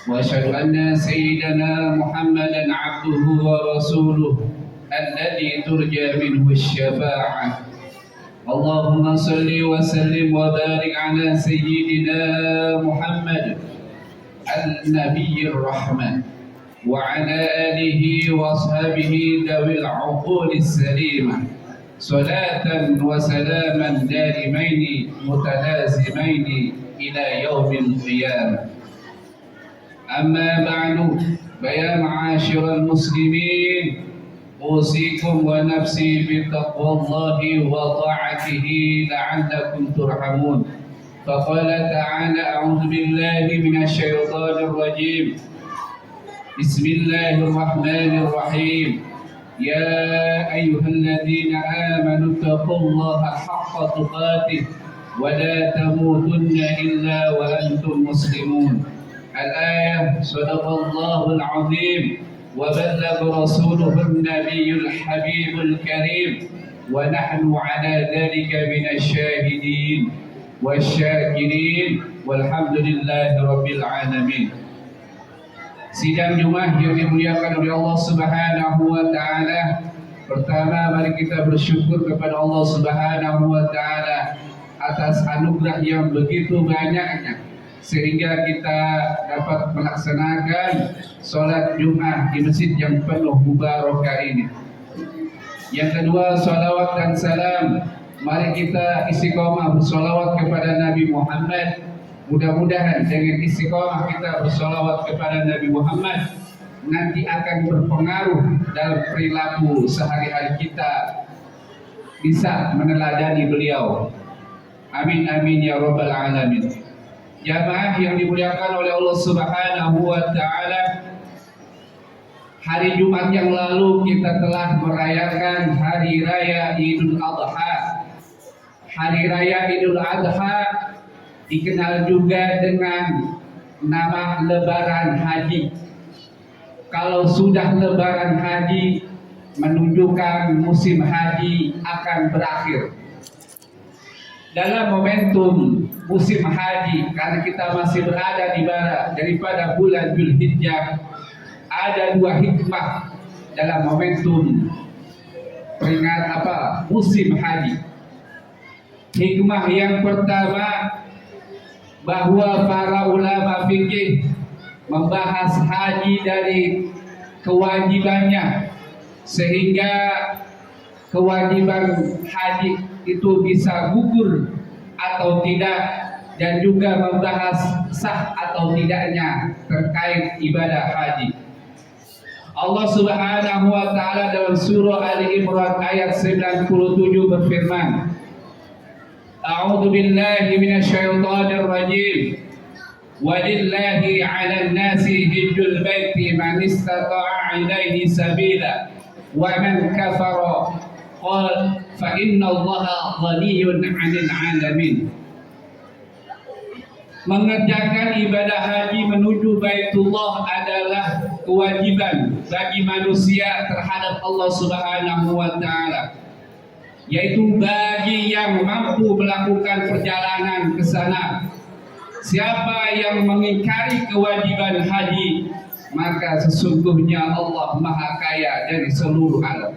وأشهد أن سيدنا محمدا عبده ورسوله الذي ترجى منه الشفاعة. اللهم صل وسلم وبارك على سيدنا محمد النبي الرحمة وعلى آله وأصحابه ذوي العقول السليمة، صلاة وسلاما دائمين متلازمين إلى يوم القيامة. أما بعد، فيا معاشر المسلمين، أوصيكم ونفسي بتقوى الله وطاعته لعلكم ترحمون. فقال تعالى: أعوذ بالله من الشيطان الرجيم، بسم الله الرحمن الرحيم. يا أيها الذين آمنوا اتقوا الله حق تقاته ولا تموتن إلا وأنتم مسلمون. الآية. صدق الله العظيم وبلغ رسوله النبي الحبيب الكريم، ونحن على ذلك من الشاهدين والشاكرين والحمد لله رب العالمين. Sidang Jumat yang dimuliakan oleh Allah Subhanahu wa taala. Pertama, mari kita bersyukur kepada Allah Subhanahu wa taala atas anugerah yang begitu banyaknya sehingga kita dapat melaksanakan sholat Jumat di masjid yang penuh mubarakah ini. Yang kedua, salawat dan salam, mari kita istiqomah bersolawat kepada Nabi Muhammad. Mudah-mudahan dengan istiqomah kita bersolawat kepada Nabi Muhammad nanti akan berpengaruh dalam perilaku sehari-hari kita, bisa meneladani beliau. Amin amin ya rabbal alamin. Jamaah yang dimuliakan oleh Allah Subhanahu wa taala, hari Jumat yang lalu kita telah merayakan hari raya Idul Adha. Hari raya Idul Adha dikenal juga dengan nama Lebaran Haji. Kalau sudah Lebaran Haji, menunjukkan musim haji akan berakhir. Dalam momentum musim haji, karena kita masih berada di barat daripada bulan Dzulhijjah, ada dua hikmah dalam momentum musim haji. Hikmah yang pertama, bahwa para ulama fikih membahas haji dari kewajibannya, sehingga kewajiban haji itu bisa gugur atau tidak, dan juga membahas sah atau tidaknya terkait ibadah haji. Allah Subhanahu wa taala dalam surah Ali Imran ayat 97 berfirman, A'udzu billahi minasyaitonir rajim. Walillahi 'alan nasi hajjul baiti man istata'a ilaihi sabila wa man kafara qala fa innallaha ghaniyyun 'anil 'alamin. Mengerjakan ibadah haji menuju Baitullah adalah kewajiban bagi manusia terhadap Allah Subhanahu wa taala, yaitu bagi yang mampu melakukan perjalanan ke sana. Siapa yang mengingkari kewajiban haji, maka sesungguhnya Allah Maha Kaya dari seluruh alam.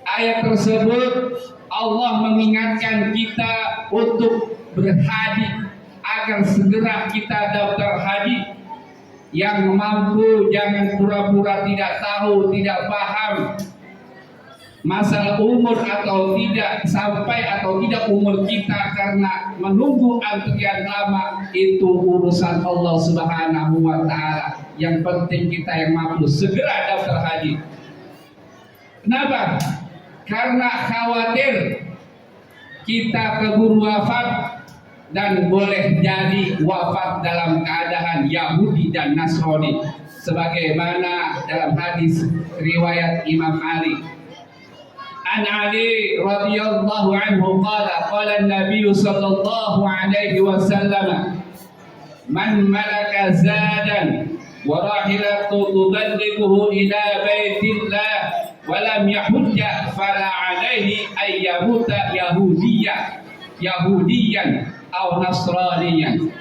Ayat tersebut Allah mengingatkan kita untuk berhaji agar segera kita daftar haji. Yang mampu jangan pura-pura tidak tahu, tidak paham masalah umur atau tidak, sampai atau tidak umur kita karena menunggu antrian lama. Itu urusan Allah Subhanahu wa taala. Yang penting kita yang mampu segera daftar haji. Kenapa? Karena khawatir kita keburu wafat, dan boleh jadi wafat dalam keadaan Yahudi dan Nasrani, sebagaimana dalam hadis riwayat Imam Ali. An Ali radhiyallahu anhu qala an-nabiy sallallahu alaihi wasallam, man malaka zadan wa rahilatu tuballighuhu ila baitillah wa lam yahujja fala alaihi ay yamuta yahudiyan aw nasraniyan.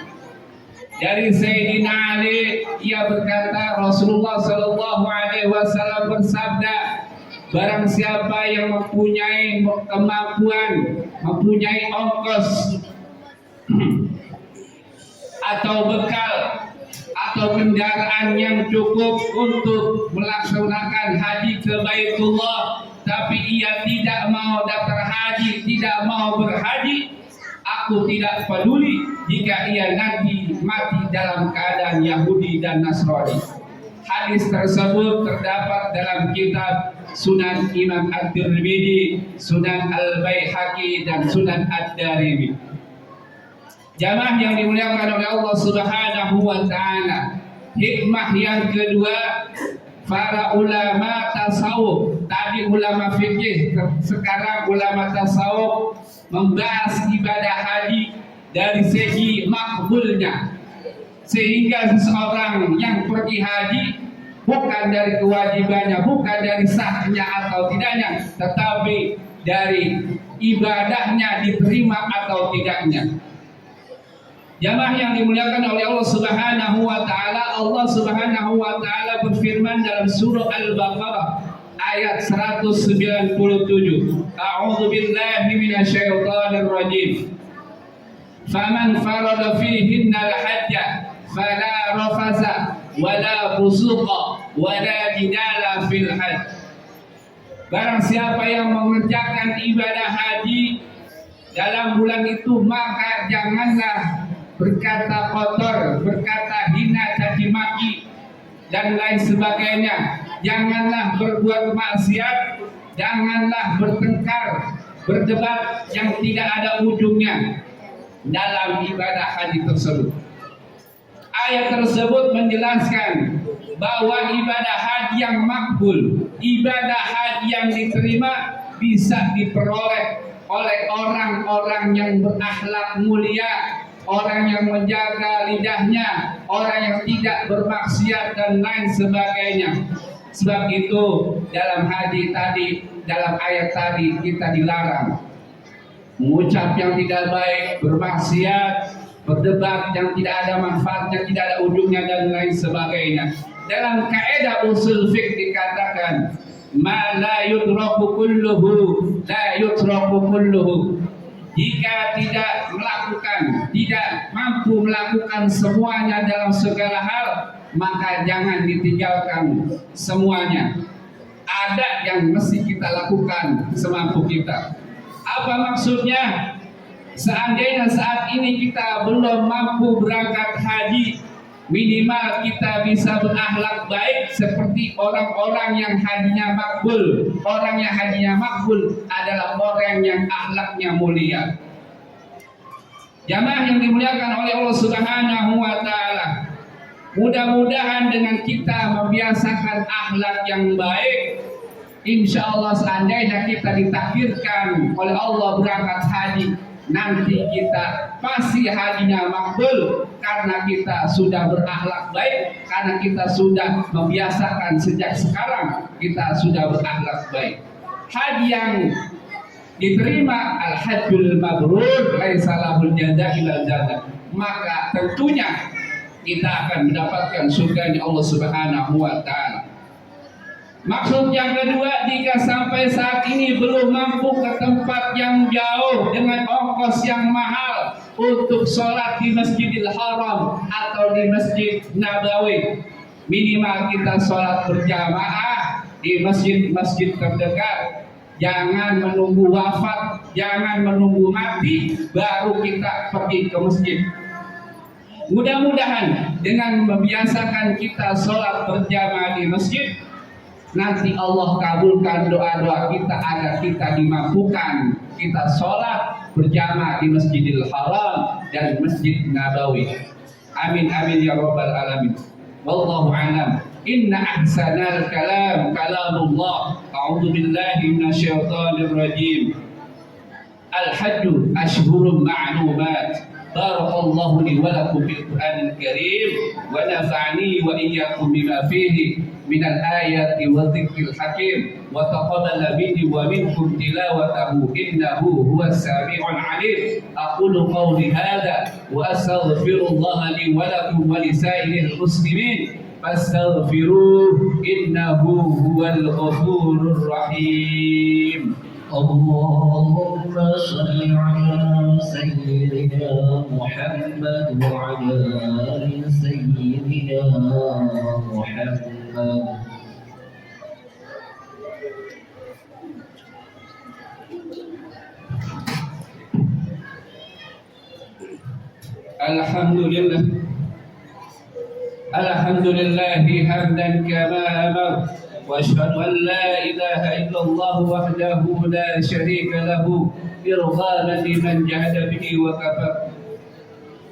Dari Sayyidina Ali, ia berkata, Rasulullah Shallallahu Alaihi Wasallam bersabda, barang siapa yang mempunyai kemampuan, mempunyai ongkos atau bekal atau kendaraan yang cukup untuk melaksanakan haji ke Baitullah, tapi ia tidak mau daftar haji, tidak mau berhaji, aku tidak peduli jika ia nanti mati dalam keadaan Yahudi dan Nasrani. Hadis tersebut terdapat dalam kitab Sunan Imam At-Tirmidzi, Sunan Al-Baihaqi, dan Sunan Ad-Darimi. Jamaah yang dimuliakan oleh Allah Subhanahu wa Ta'ala, hikmah yang kedua, para ulama tasawuf, tadi ulama fikih, sekarang ulama tasawuf membahas ibadah haji dari segi makbulnya, sehingga seseorang yang pergi haji bukan dari kewajibannya, bukan dari sahnya atau tidaknya, tetapi dari ibadahnya diterima atau tidaknya. Jamaah yang dimuliakan oleh Allah Subhanahu wa Ta'ala, Allah Subhanahu wa Ta'ala berfirman dalam surah Al-Baqarah ayat 197. A'udzu billahi minasyaitonir rajim. Faman farada fihinna al-hajja fala rafasa wala fusuqa wala jidala fil hajj. Barang siapa yang mengerjakan ibadah haji dalam bulan itu, maka janganlah berkata kotor, berkata hina, caci maki, dan lain sebagainya. Janganlah berbuat maksiat, janganlah bertengkar, berdebat yang tidak ada ujungnya dalam ibadah haji tersebut. Ayat tersebut menjelaskan bahwa ibadah haji yang makbul, ibadah haji yang diterima bisa diperoleh oleh orang-orang yang berakhlak mulia, orang yang menjaga lidahnya, orang yang tidak bermaksiat dan lain sebagainya. Sebab itu dalam haji tadi, dalam ayat tadi, kita dilarang mengucap yang tidak baik, bermaksiat, berdebat yang tidak ada manfaatnya, tidak ada ujungnya, dan lain sebagainya. Dalam kaidah usul fiqh dikatakan, ma la yudraku kulluhu la yutraku kulluhu. Jika tidak melakukan, tidak mampu melakukan semuanya dalam segala hal, maka jangan ditinggalkan semuanya. Ada yang mesti kita lakukan semampu kita. Apa maksudnya? Seandainya saat ini kita belum mampu berangkat haji, minimal kita bisa berakhlak baik seperti orang-orang yang hajinya makbul. Orang yang hajinya makbul adalah orang yang akhlaknya mulia. Jamaah yang dimuliakan oleh Allah Subhanahu wa Ta'ala, mudah-mudahan dengan kita membiasakan akhlak yang baik, insya Allah seandainya kita ditakdirkan oleh Allah berangkat haji, nanti kita pasti hajinya makbul, karena kita sudah berakhlak baik, karena kita sudah membiasakan sejak sekarang, kita sudah berakhlak baik. Haji yang diterima, al-hajjul mabrur laisa lahul jazaa illa jannah, maka tentunya kita akan mendapatkan surganya Allah Subhanahu wa Ta'ala. Maksud yang kedua, jika sampai saat ini belum mampu ke tempat yang jauh dengan ongkos yang mahal untuk sholat di Masjidil Haram atau di Masjid Nabawi, minimal kita sholat berjamaah di masjid-masjid terdekat. Jangan menunggu wafat, jangan menunggu mati baru kita pergi ke masjid. Mudah-mudahan dengan membiasakan kita sholat berjamaah di masjid, nanti Allah kabulkan doa-doa kita agar kita dimampukan kita sholat berjamaah di Masjidil Haram dan Masjid Nabawi. Amin amin ya rabbal alamin. Wallahu a'lam. Inna ahsanal kalam kalamullah. A'udzu billahi minasyaitonir rajim. Al-hajju ashhurun ma'lumat. Barakallahu li wa lakum bil Qur'anil Karim wa nafa'ani wa iyyakum bima fihi. من الآيات والذكر الحكيم وتقبل مني ومنكم تلاوته إنه هو السميع العليم. أقول قولي هذا وأستغفر الله لي ولكم ولسائر المسلمين فاستغفروه إنه هو الغفور الرحيم. اللهم صل على سيدنا محمد وعلى آل سيدنا محمد. الحمد لله حمدا كما أمر وأشهد أن لا إله إلا الله وحده لا شريك له إرغاما لمن جهد به وكفر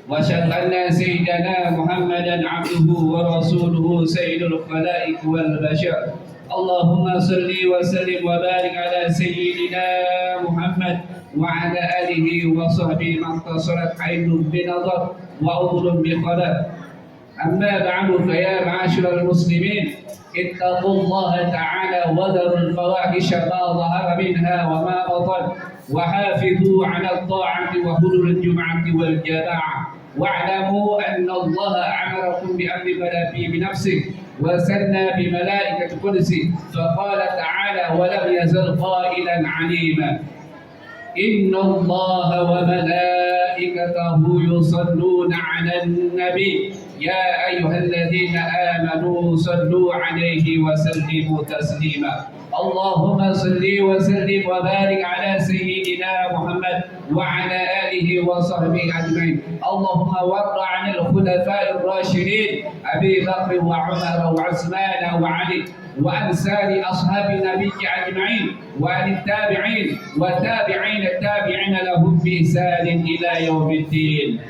وأشهد أن سيدنا محمدا عبده ورسوله سيد الخلائق والبشر. اللهم صل وسلم وبارك على سيدنا محمد وعلى آله وصحبه ما اقتصرت عين بنظر وأذن بخبر. أما بعد فيا معاشر المسلمين اتقوا الله تعالى وذروا الفواحش ما ظهر منها وما بطن وحافظوا على الطاعة وحضور الجمعة والجماعة واعلموا أن الله أمركم بأمر بدا فيه بنفسه وسنى بملائكة قدسه فقال تعالى ولم يزل قائلا عليما إن الله وملائكته يصلون على النبي يا أيها الذين آمنوا صلوا عليه وسلموا تسليما. اللهم صل وسلم وبارك على سيدنا محمد وعلى آله وصحبه أجمعين. اللهم وارض عن الخلفاء الراشدين أبي بكر وعمر وعثمان وعلي وعن سائر أصحاب النبي أجمعين وعن التابعين وتابعين التابعين لهم بإحسان إلى يوم الدين.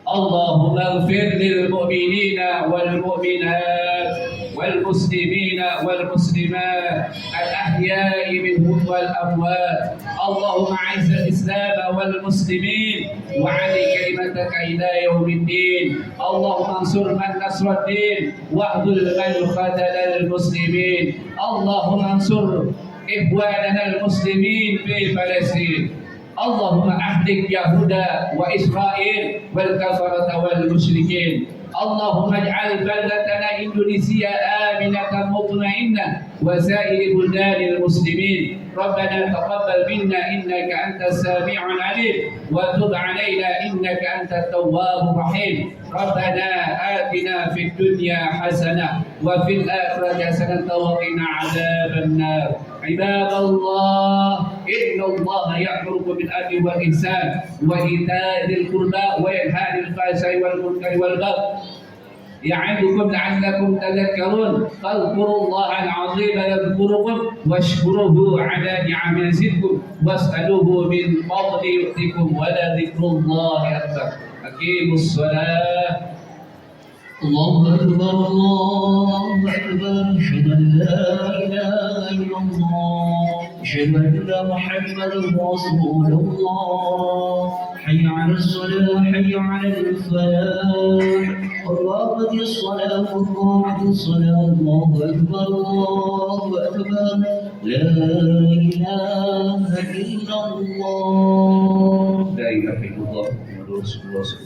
اللهم اغفر للمؤمنين والمؤمنات والمسلمين والمسلمات الأحياء منهم والأموات. اللهم أعز الإسلام والمسلمين وعلي كلمتك إلى يوم الدين. اللهم انصر من نصر الدين واخذل من خذل المسلمين. اللهم انصر إخواننا المسلمين في فلسطين. اللهم أهلك يهودا وإسرائيل والكفرة والمشركين. اللهم اجعل بلدتنا إندونيسيا آمنة مطمئنة وسائر بلدان المسلمين. ربنا تقبل منا إنك أنت السميع العليم وتب علينا إنك أنت التواب الرحيم. ربنا آتنا في الدنيا حسنة وفي الآخرة حسنة وقنا عذاب النار. عباد الله إن الله يأمركم بالعدل والإحسان وإيتاء ذي القربى وينهى عن الفحشاء والمنكر والبغي يعظكم لعلكم تذكرون. فاذكروا الله العظيم يذكركم واشكروه على نعمه يزدكم واسألوه من فضل يؤتكم ولذكر الله أكبر. أقيموا الصلاة. الله أكبر الله أكبر أشهد أن لا إله إلا الله أشهد أن محمدا رسول الله. حي على الصلاة حي على الفلاح قامت الصلاة قامت الصلاة. الله أكبر الله أكبر لا إله إلا الله. لا إله إلا الله محمد رسول الله.